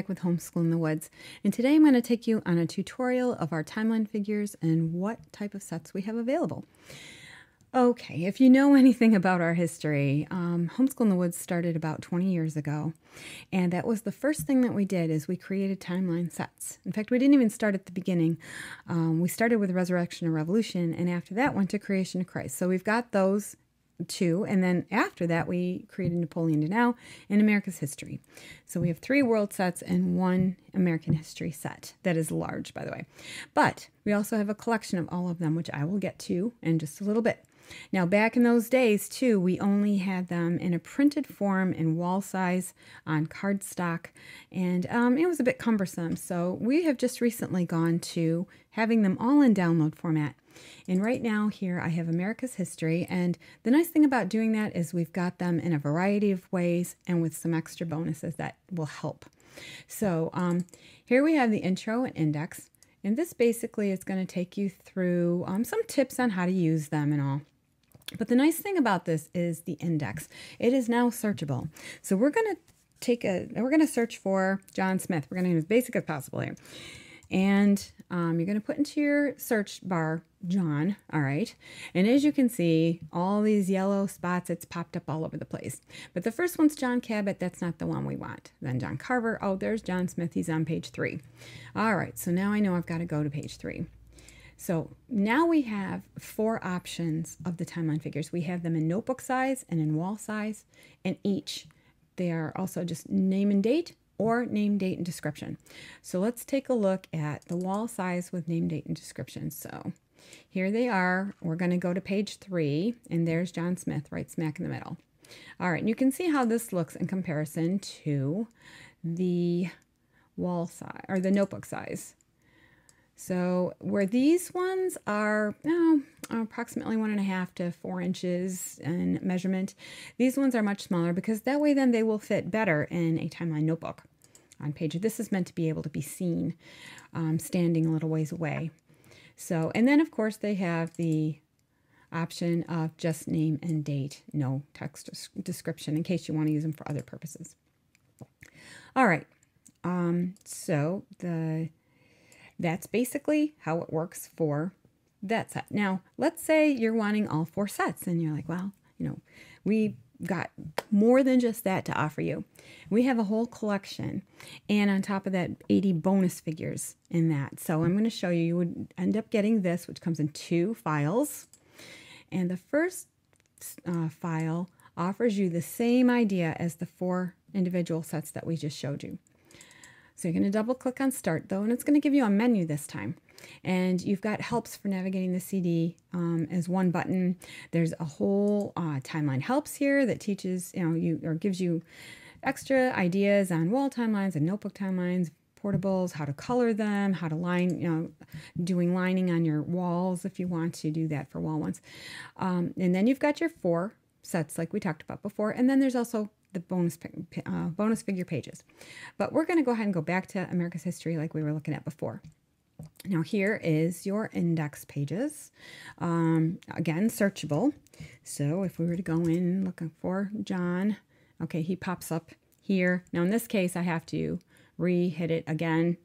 back with Homeschool in the Woods, and today I'm going to take you on a tutorial of our timeline figures and what type of sets we have available. Okay, if you know anything about our history, Homeschool in the Woods started about 20 years ago, and that was the first thing that we did is we created timeline sets. In fact, we didn't even start at the beginning. We started with Resurrection and Revolution, and after that went to Creation of Christ. So we've got those two, and then after that we created Napoleon to Now and America's History. So we have 3 world sets and 1 American history set that is large, by the way. But we also have a collection of all of them, which I will get to in just a little bit. Now, back in those days, too, we only had them in a printed form in wall size on cardstock, and it was a bit cumbersome. So we have just recently gone to having them all in download format. And right now here I have America's History, and the nice thing about doing that is we've got them in a variety of ways and with some extra bonuses that will help. So here we have the intro and index, and this basically is going to take you through some tips on how to use them and all. But the nice thing about this is the index. It is now searchable. So we're going to search for John Smith. We're going to do as basic as possible here. And you're going to put into your search bar John, all right? And as you can see, all these yellow spots, it's popped up all over the place. But the first one's John Cabot. That's not the one we want. Then John Carver. Oh, there's John Smith. He's on page 3. All right, so now I know I've got to go to page 3. So now we have 4 options of the timeline figures. We have them in notebook size and in wall size, and each they are also just name and date or name, date, and description. So let's take a look at the wall size with name, date, and description. So here they are. We're going to go to page 3, and there's John Smith right smack in the middle. All right, and you can see how this looks in comparison to the wall size or the notebook size. So where these ones are approximately 1.5 to 4 inches in measurement, these ones are much smaller because that way then they will fit better in a timeline notebook. On page, this is meant to be able to be seen standing a little ways away. So, and then of course they have the option of just name and date, no text description in case you want to use them for other purposes. All right, that's basically how it works for that set. Now, let's say you're wanting all 4 sets and you're like, well, you know, we got more than just that to offer you. We have a whole collection, and on top of that, 80 bonus figures in that. So I'm going to show you, you would end up getting this, which comes in 2 files. And the first file offers you the same idea as the 4 individual sets that we just showed you. So you're going to double click on Start though, and it's going to give you a menu this time. And you've got helps for navigating the CD as one button. There's a whole timeline helps here that teaches, or gives you extra ideas on wall timelines and notebook timelines, portables, how to color them, how to line, doing lining on your walls if you want to do that for wall ones. And then you've got your 4 sets like we talked about before, and then there's also the bonus figure pages. But we're going to go ahead and go back to America's History like we were looking at before. Now here is your index pages. Again, searchable. So if we were to go in looking for John, okay, he pops up here. Now in this case, I have to re-hit it again,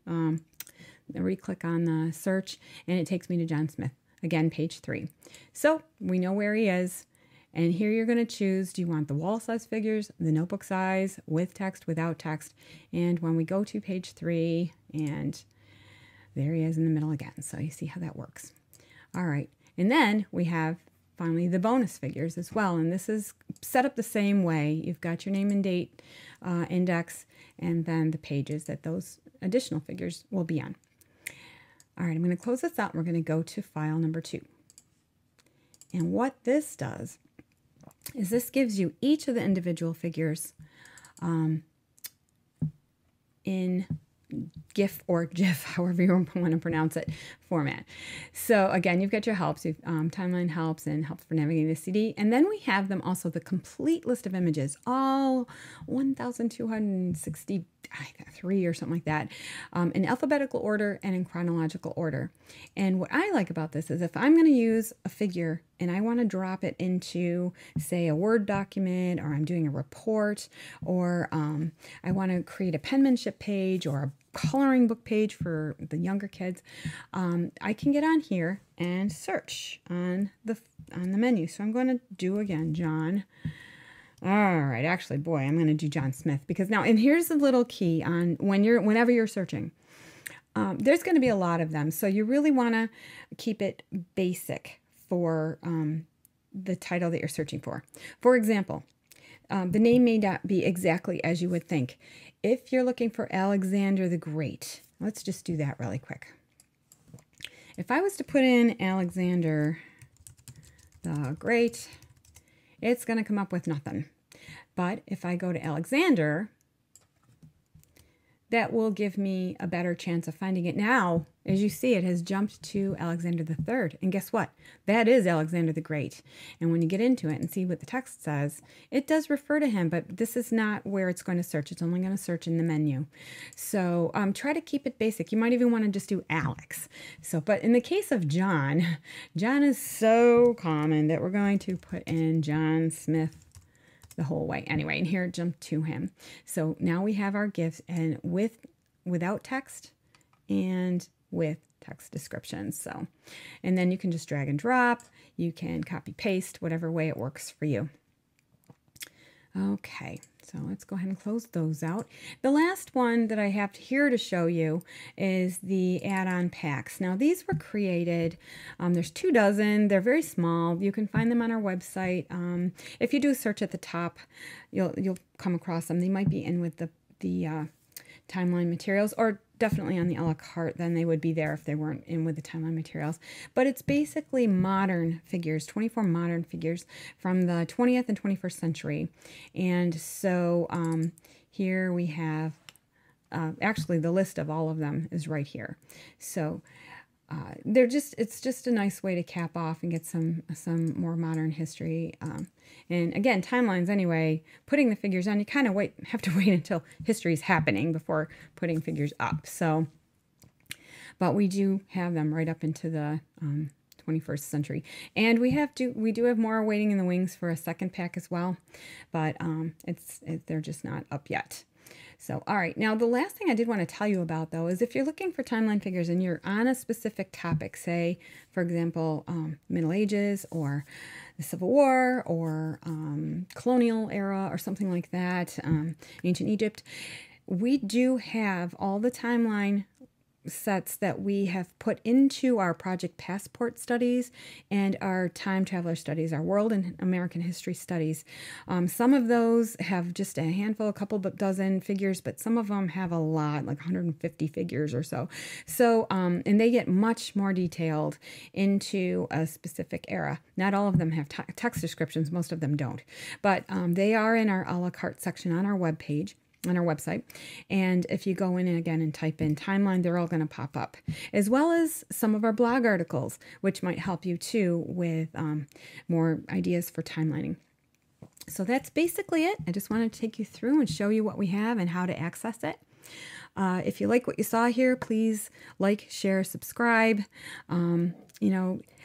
re-click on the search, and it takes me to John Smith. Again, page 3. So we know where he is. And here you're going to choose, do you want the wall size figures, the notebook size, with text, without text? And when we go to page 3, and there he is in the middle again. So you see how that works. All right. And then we have finally the bonus figures as well. And this is set up the same way. You've got your name and date index, and then the pages that those additional figures will be on. All right, I'm going to close this out. We're going to go to file number 2. And what this does is this gives you each of the individual figures in GIF or GIF, however you want to pronounce it, format. So again, you've got your helps, you've timeline helps and helps for navigating the CD. And then we have them also the complete list of images, all 1,263 or something like that, in alphabetical order and in chronological order. And what I like about this is if I'm going to use a figure and I want to drop it into, say, a Word document, or I'm doing a report, or I want to create a penmanship page or a coloring book page for the younger kids, I can get on here and search on the menu. So I'm going to do again, John. All right, actually, boy, I'm going to do John Smith, because now, and here's the little key on whenever you're searching. There's going to be a lot of them, so you really want to keep it basic for the title that you're searching for. For example, the name may not be exactly as you would think. If you're looking for Alexander the Great, let's just do that really quick. If I was to put in Alexander the Great, it's going to come up with nothing. But if I go to Alexander, that will give me a better chance of finding it. Now, as you see, it has jumped to Alexander the Third. And guess what? That is Alexander the Great. And when you get into it and see what the text says, it does refer to him, but this is not where it's going to search. It's only going to search in the menu. So try to keep it basic. You might even want to just do Alex. So, but in the case of John, John is so common that we're going to put in John Smith the whole way. Anyway, and here it jumped to him. So now we have our gifts, and without text and with text descriptions. So, and then you can just drag and drop. You can copy paste, whatever way it works for you. Okay, so let's go ahead and close those out. The last one that I have here to show you is the add-on packs. Now these were created, there's 24. They're very small. You can find them on our website. If you do a search at the top, you'll come across them. They might be in with the timeline materials, or definitely on the a la carte. Then they would be there if they weren't in with the timeline materials. But it's basically modern figures, 24 modern figures from the 20th and 21st century. And so here we have, actually the list of all of them is right here. So it's just a nice way to cap off and get some more modern history. And again, timelines anyway, putting the figures on, you kind of have to wait until history is happening before putting figures up. So, but we do have them right up into the 21st century. And we do have more waiting in the wings for a second pack as well, but they're just not up yet. So, all right. Now, the last thing I did want to tell you about, though, is if you're looking for timeline figures and you're on a specific topic, say, for example, Middle Ages or the Civil War or colonial era or something like that, ancient Egypt, we do have all the timeline sets that we have put into our Project Passport studies and our Time Traveler studies, our World and American History studies. Some of those have just a handful, a couple dozen figures, but some of them have a lot, like 150 figures or so. So, and they get much more detailed into a specific era. Not all of them have text descriptions, most of them don't, but they are in our a la carte section on our webpage. On our website. And if you go in and again and type in timeline, they're all going to pop up, as well as some of our blog articles, which might help you too with more ideas for timelining. So that's basically it. I just wanted to take you through and show you what we have and how to access it. If you like what you saw here, please like, share, subscribe.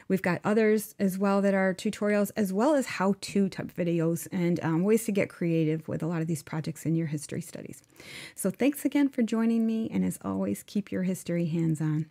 We've got others as well that are tutorials, as well as how-to type videos and ways to get creative with a lot of these projects in your history studies. So thanks again for joining me, and as always, keep your history hands-on.